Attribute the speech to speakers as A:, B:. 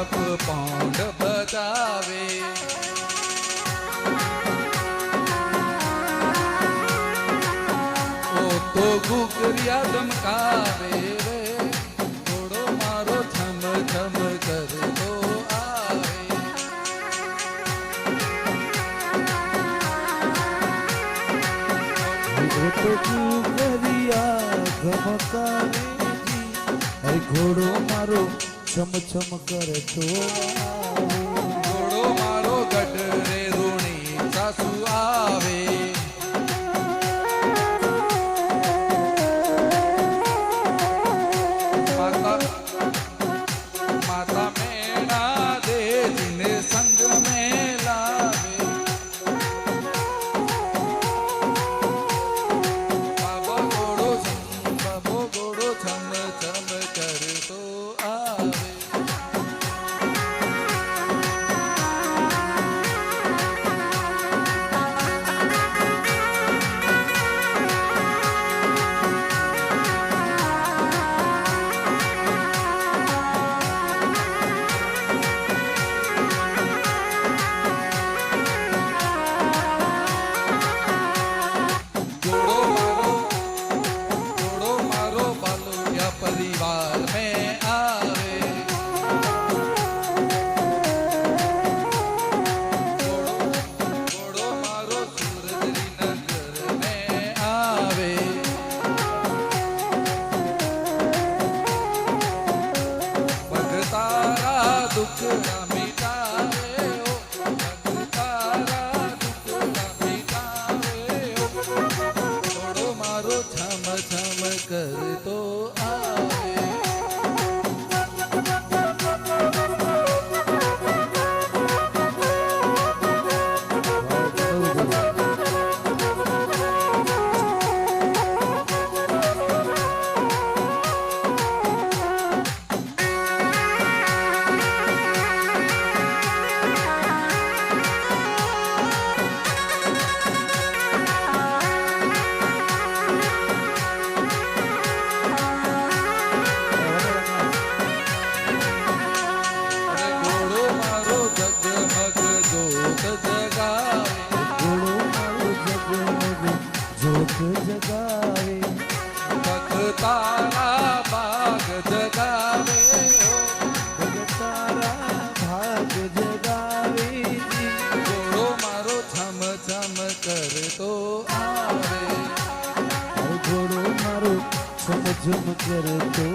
A: ટપ પૌંડ બજાવે ઓ તો ઘૂઘરિયા ધમકાવે રે ઘોડો મારો છમ છમ કરતો આવે
B: તો ઘૂઘરિયા ધમકાવે અરે ઘોડો મારો છમ છમ કરતો
A: ઘોડો મારો ગઢરે રૂણી સાસુ આવે માતા મેણા દેજીને સંગ મેં લાવે બાબો ઘોડો છમ છમ કરતો આવે परिवार में आवे घोड़ो मारो सूरजरी नगर में आवे भगतारा दुख मिटावे ओ भगतारा दुख मिटावे ओ घोड़ो मारो छम छम करतो
B: જગાવે
A: ભગતારા ભાગ જગાવે
B: ભગતારા ભાગ જગાવે
A: ઘોડો મારો છમ છમ કરતો આવે
B: ઘોડો મારો છમ છમ કરતો